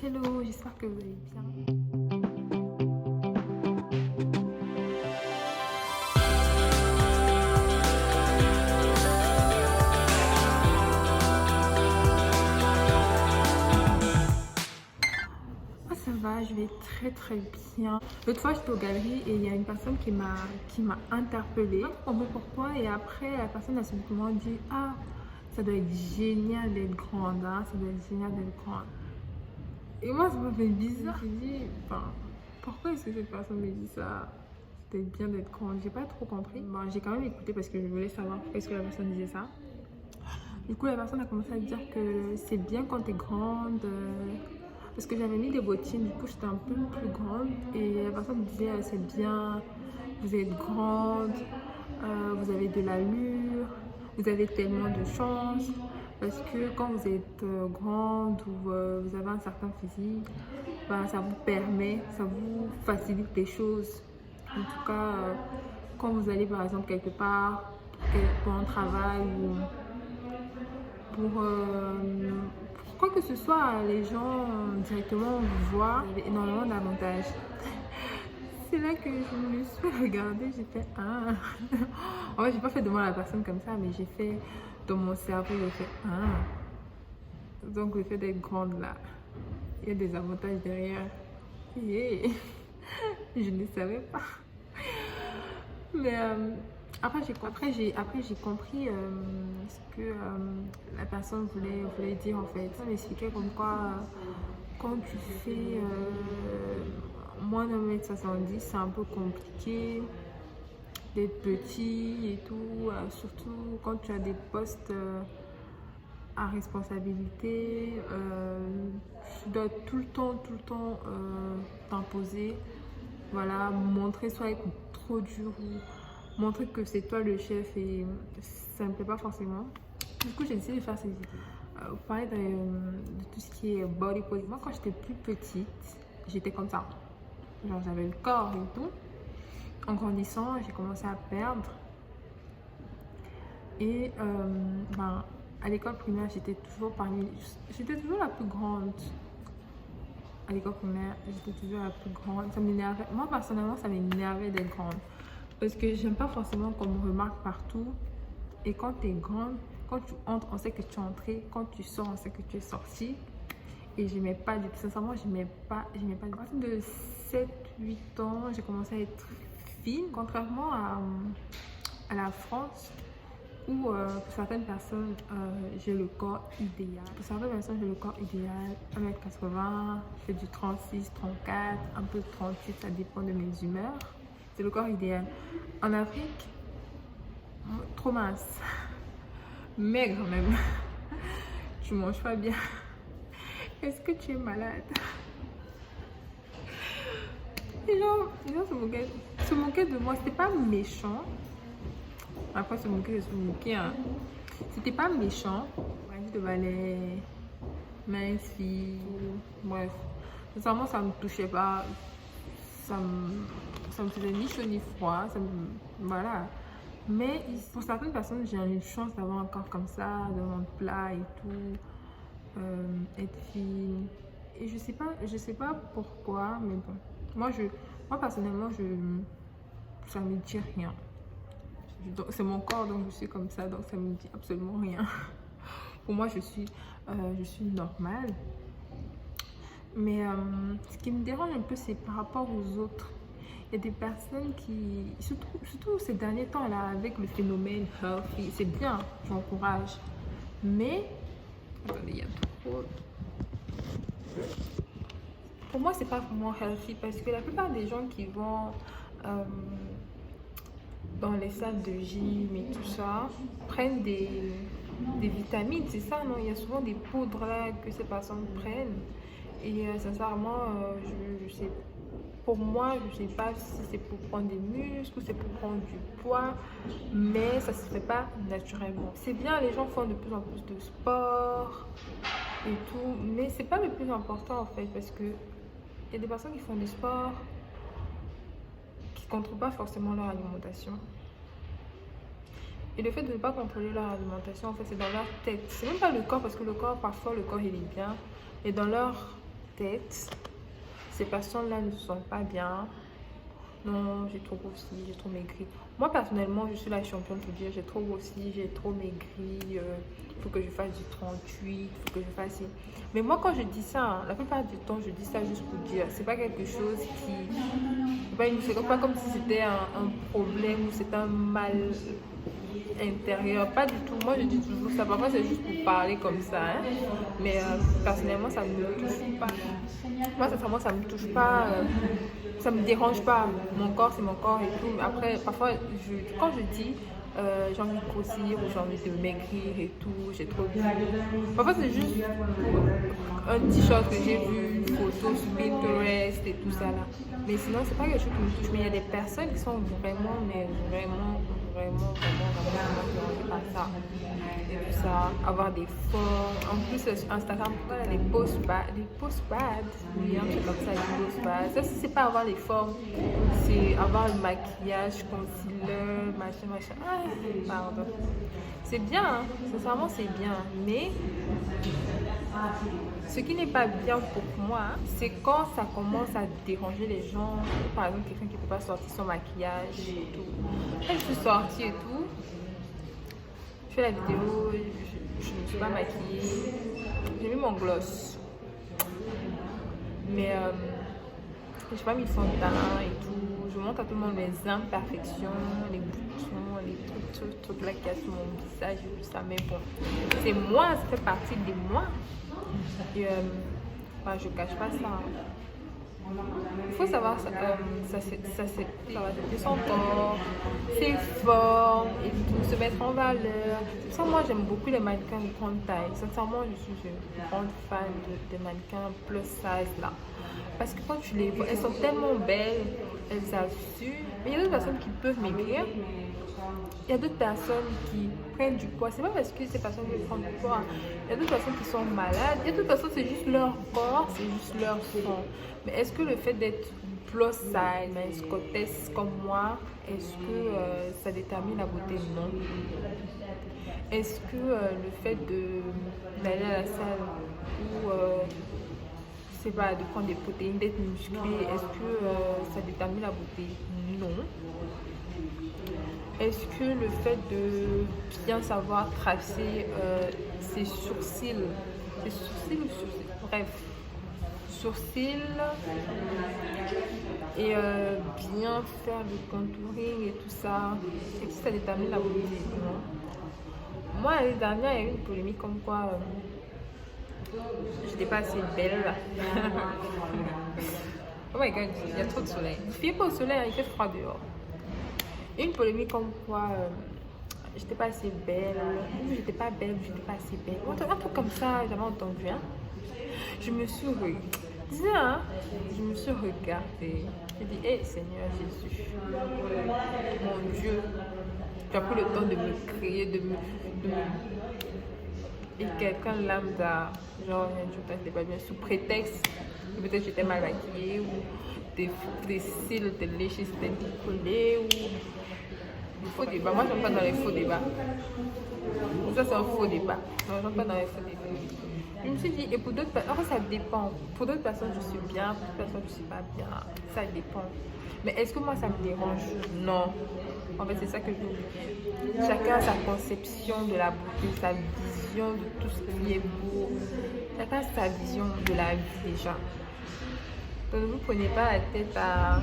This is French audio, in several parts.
Hello, j'espère que vous allez bien. Moi ça va, je vais très bien. L'autre fois j'étais aux galeries et il y a une personne qui m'a interpellée. Je ne sais pas compris pourquoi et après la personne a simplement dit ah ça doit être génial d'être grande, hein, ça doit être génial d'être grande. Et moi ça m'a fait bizarre. Je me suis dit enfin, pourquoi est-ce que cette personne me dit ça? C'était bien d'être grande, j'ai pas trop compris. Bon, j'ai quand même écouté parce que je voulais savoir pourquoi est-ce que la personne disait ça. Du coup, la personne a commencé à dire que c'est bien quand t'es grande. Parce que j'avais mis des bottines, du coup j'étais un peu plus grande. Et la personne me disait c'est bien, vous êtes grande, vous avez de l'allure, vous avez tellement de chance. Parce que quand vous êtes grande ou vous avez un certain physique, ben, ça vous permet, ça vous facilite les choses. En tout cas, quand vous allez par exemple quelque part, pour un travail ou pour quoi que ce soit, les gens directement vous voient, vous avez énormément d'avantages. C'est là que je me suis regardée, j'ai fait ah. En fait, j'ai pas fait devant la personne comme ça, mais j'ai fait dans mon cerveau, j'ai fait ah. Donc le fait d'être grande là, il y a des avantages derrière. Yeah. Je ne savais pas. Mais après j'ai compris ce que la personne voulait dire en fait. Ça m'expliquait comme quoi quand tu fais moins d'1,70 m, c'est un peu compliqué d'être petit et tout. Surtout quand tu as des postes à responsabilité, tu dois tout le temps t'imposer. Voilà, montrer soit être trop dur ou montrer que c'est toi le chef et ça me plaît pas forcément. Du coup, j'ai décidé de faire ces vidéos. Vous parlez de tout ce qui est body positive. Moi, quand j'étais plus petite, j'étais comme ça. Genre, j'avais le corps et tout. En grandissant, j'ai commencé à perdre. Et ben, à l'école primaire, j'étais toujours la plus grande. À l'école primaire, j'étais toujours la plus grande. Ça m'énervait. Moi, personnellement, ça m'énervait d'être grande. Parce que j'aime pas forcément qu'on me remarque partout. Et quand tu es grande, quand tu entres, on sait que tu es entrée. Quand tu sors, on sait que tu es sortie. Et j'aimais pas du tout. Sincèrement, j'aimais pas du tout. À partir de 7-8 ans, j'ai commencé à être fine. Contrairement à la France, où pour certaines personnes, j'ai le corps idéal. Pour certaines personnes, j'ai le corps idéal. 1,80 m, je fais du 36, 34, un peu de 38, ça dépend de mes humeurs. C'est le corps idéal. En Afrique, trop mince. Maigre même. Tu manges pas bien. Est-ce que tu es malade? Les gens se moquaient de moi. C'était pas méchant. Après, se moquer, hein. C'était pas méchant. On m'a dit de balai, mince fille, bref. Sincèrement, ça me touchait pas. Ça me faisait ni chaud ni froid. Voilà. Mais pour certaines personnes, j'ai eu une chance d'avoir un corps comme ça, de ventre plat et tout, être fine. Et je sais pas pourquoi, mais bon. Moi personnellement, ça me dit rien. C'est mon corps, donc je suis comme ça, donc ça me dit absolument rien. Pour moi, je suis normale. Mais ce qui me dérange un peu, c'est par rapport aux autres. Il y a des personnes qui, surtout ces derniers temps là, avec le phénomène healthy, c'est bien, j'encourage. Mais, attendez, il y a trop. Pour moi, c'est pas vraiment healthy parce que la plupart des gens qui vont dans les salles de gym et tout ça prennent des vitamines, c'est ça, non? Il y a souvent des poudres là que ces personnes prennent. Et sincèrement, je sais, pour moi, je sais pas si c'est pour prendre des muscles ou c'est pour prendre du poids, mais ça se fait pas naturellement. C'est bien, les gens font de plus en plus de sport et tout, mais c'est pas le plus important en fait, parce que il y a des personnes qui font du sport qui contrôlent pas forcément leur alimentation. Et le fait de ne pas contrôler leur alimentation, en fait, c'est dans leur tête. C'est même pas le corps, parce que le corps, parfois, le corps, il est bien. Et dans leur tête. Ces personnes-là ne se sentent pas bien. Non, j'ai trop grossi, j'ai trop maigri. Moi, personnellement, je suis la championne de dire j'ai trop grossi, j'ai trop maigri. Il faut que je fasse du 38, il faut que je fasse... Mais moi, quand je dis ça, hein, la plupart du temps, je dis ça juste pour dire. C'est pas quelque chose qui... C'est pas comme si c'était un problème ou c'était un mal intérieur. Pas du tout. Moi, je dis toujours ça. Parfois, c'est juste pour parler comme ça. Hein. Mais personnellement, ça ne me touche pas. Moi, sincèrement, ça ne me touche pas. Ça me dérange pas. Mon corps, c'est mon corps et tout. Mais après, parfois, quand je dis j'ai envie de grossir ou j'ai envie de maigrir et tout, j'ai trop vu. Parfois, c'est juste un petit shot que j'ai vu, une photo sur Pinterest et tout ça là. Mais sinon, c'est pas quelque chose qui me touche. Mais il y a des personnes qui sont vraiment, mais vraiment à ça. Et tout ça, avoir des formes. En plus, sur Instagram, on a les posts bad. Oui, un truc comme ça, les posts bad. Ça, c'est pas avoir les formes, c'est avoir le maquillage, concealer, machin. Ah, pardon. C'est bien, hein. Sincèrement, c'est bien. Mais ce qui n'est pas bien pour moi, c'est quand ça commence à déranger les gens. Par exemple, quelqu'un qui ne peut pas sortir son maquillage et tout. Quand je suis sortie et tout, je fais la vidéo, je ne me suis pas maquillée. J'ai mis mon gloss. Mais je n'ai pas mis le fond de teint et tout. Je montre à tout le monde mes imperfections, les boutons, les trucs là qu'il y a sur mon visage et tout ça. Mais bon, c'est moi, ça fait partie de moi. Et je cache pas ça. Il faut savoir ça son corps, ses formes et tout, se mettre en valeur. Ça, moi j'aime beaucoup les mannequins de grande taille. Sincèrement, je suis une grande fan des mannequins plus size là. Parce que quand tu les vois, elles sont tellement belles, elles assurent. Mais il y a d'autres personnes qui peuvent maigrir. Il y a d'autres personnes qui prennent du poids. C'est pas parce que ces personnes veulent prendre du poids. Il y a d'autres personnes qui sont malades. Il y a d'autres personnes, c'est juste leur corps, c'est juste leur sang. Mais est-ce que le fait d'être plus size, escotesse comme moi, est-ce que ça détermine la beauté? Non. Est-ce que le fait d'aller à la salle ou je sais pas, de prendre des protéines, d'être musclé, est-ce que ça détermine la beauté? Non. Est-ce que le fait de bien savoir tracer ses sourcils ou sourcils, bref, sourcils et bien faire le contouring et tout ça, est-ce que ça détermine la beauté? Non. Moi, l'année dernière, il y a eu une polémique comme quoi j'étais pas assez belle. Oh my god, il y a trop de soleil. Ne fiez pas au soleil, il fait froid dehors. Une polémique comme quoi j'étais pas assez belle, j'étais pas belle, j'étais pas assez belle. Un truc comme ça, j'avais entendu. Hein. Je me suis regardée. J'ai dit, hé Seigneur Jésus, mon Dieu, tu as pris le temps de me créer, et quelqu'un lambda, genre, je n'étais pas bien, sous prétexte que peut-être j'étais mal maquillée ou des cils, des léchés, c'était décollé ou faux débat. Moi, je n'aime pas dans les faux débats. Ça, c'est un faux débat. Non, je n'aime pas dans les faux débats. Je me suis dit, et pour d'autres personnes, ça dépend. Pour d'autres personnes, je suis bien. Pour d'autres personnes, je ne suis pas bien. Ça dépend. Mais est-ce que moi, ça me dérange? Non. En fait, c'est ça que je dis. Chacun a sa conception de la beauté, sa vision de tout ce qui est beau. Chacun a sa vision de la vie déjà. Donc, ne vous prenez pas la tête à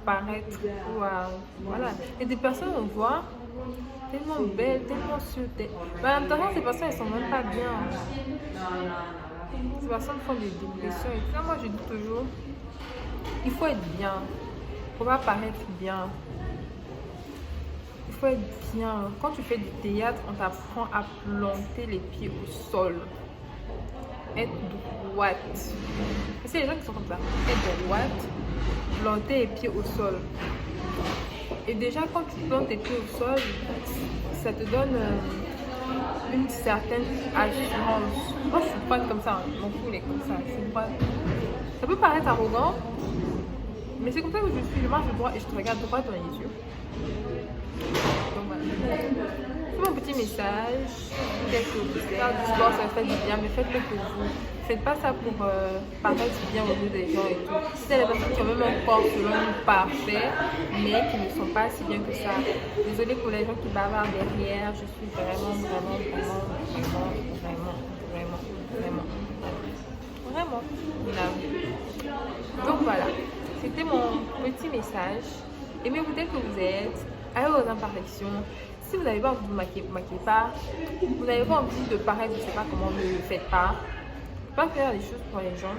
paraître ou à... Voilà. Et des personnes, on voit, tellement belles, tellement sûres. Mais en même temps, ces personnes, elles sont même pas bien. Ces personnes font des dépressions. Et ça, moi, je dis toujours, il faut être bien. Il ne faut pas paraître bien. Il faut être bien. Quand tu fais du théâtre, on t'apprend à planter les pieds au sol. Être droite. Parce qu'il y a des gens qui sont comme ça. Être droite, planter les pieds au sol. Et déjà, quand tu plantes tes pieds au sol, ça te donne une certaine assurance. Moi, je suis droite comme ça. Mon cou, il est comme ça. Je suis droite. Ça peut paraître arrogant, mais c'est comme ça que je suis. Je marche droit et je te regarde droit dans les yeux. Donc voilà. C'est mon petit message. Peut-être que faire du sport, ça fait du bien, mais faites-le pour vous. Faites pas ça pour paraître bien aux yeux des gens et tout. Si c'est les personnes qui ont même un corps selon nous parfait, mais qui ne sont pas si bien que ça. Désolée pour les gens qui bavardent derrière. Je suis vraiment navrée. Donc voilà, c'était mon petit message. Aimez-vous tel que vous êtes, allez aux imperfections. Si vous n'avez pas envie de vous maquiller, vous ne maquillez pas. Vous n'avez pas envie de paraître, je ne sais pas comment, ne le faites pas. Pas faire des choses pour les gens.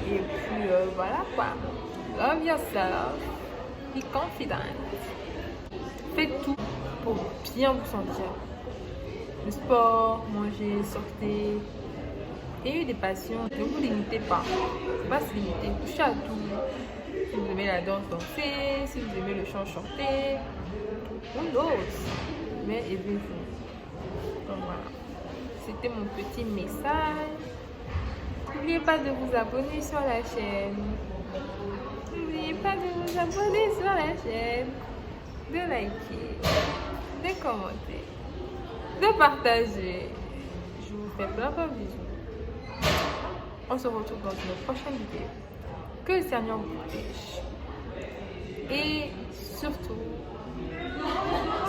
Et puis voilà quoi. Love yourself. Be confident. Faites tout pour bien vous sentir. Le sport, manger, sortir. Ayez des passions. Ne vous limitez pas. Ne pas se limiter. Touchez à tout. Si vous aimez la danse, danser. Si vous aimez le chant, chanter. Who knows? Mais aimez-vous. Donc voilà. C'était mon petit message. N'oubliez pas de vous abonner sur la chaîne. N'oubliez pas de vous abonner sur la chaîne. De liker. De commenter. De partager. Je vous fais plein de bisous. On se retrouve dans une prochaine vidéo. Que le Seigneur vous protège. Et surtout,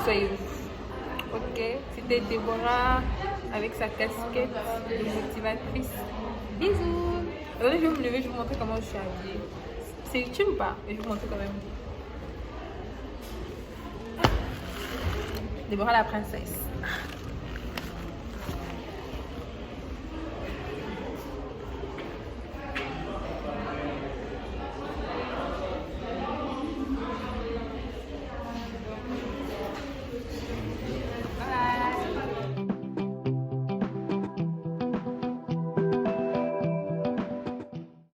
soyez vous. Ok? C'était Déborah avec sa casquette de motivatrice. Bisous. Attendez, je vais me lever, je vais vous montrer comment je suis habillée. C'est utile ou pas? Mais je vais vous montrer quand même. Déborah la princesse.